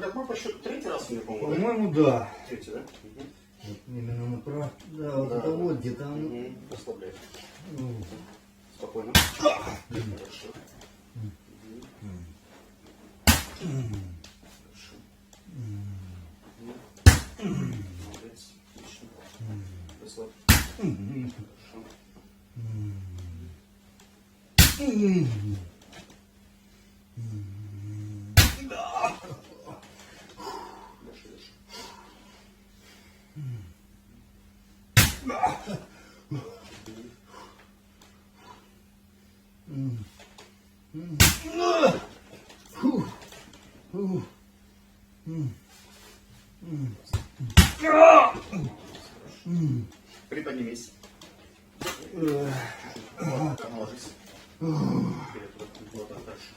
Какой по счету? Третий раз мне, по-моему, да? По-моему, да. Третий, да? Вот именно направо. Да, вот это вот где-то. Расслабляй. Ну, Спокойно. Хорошо. Хорошо. Молодец. Отлично. Расслабь. Хорошо. Дальше, дальше. Приподнимись. Вот, ложись. Вперед, вот так дальше.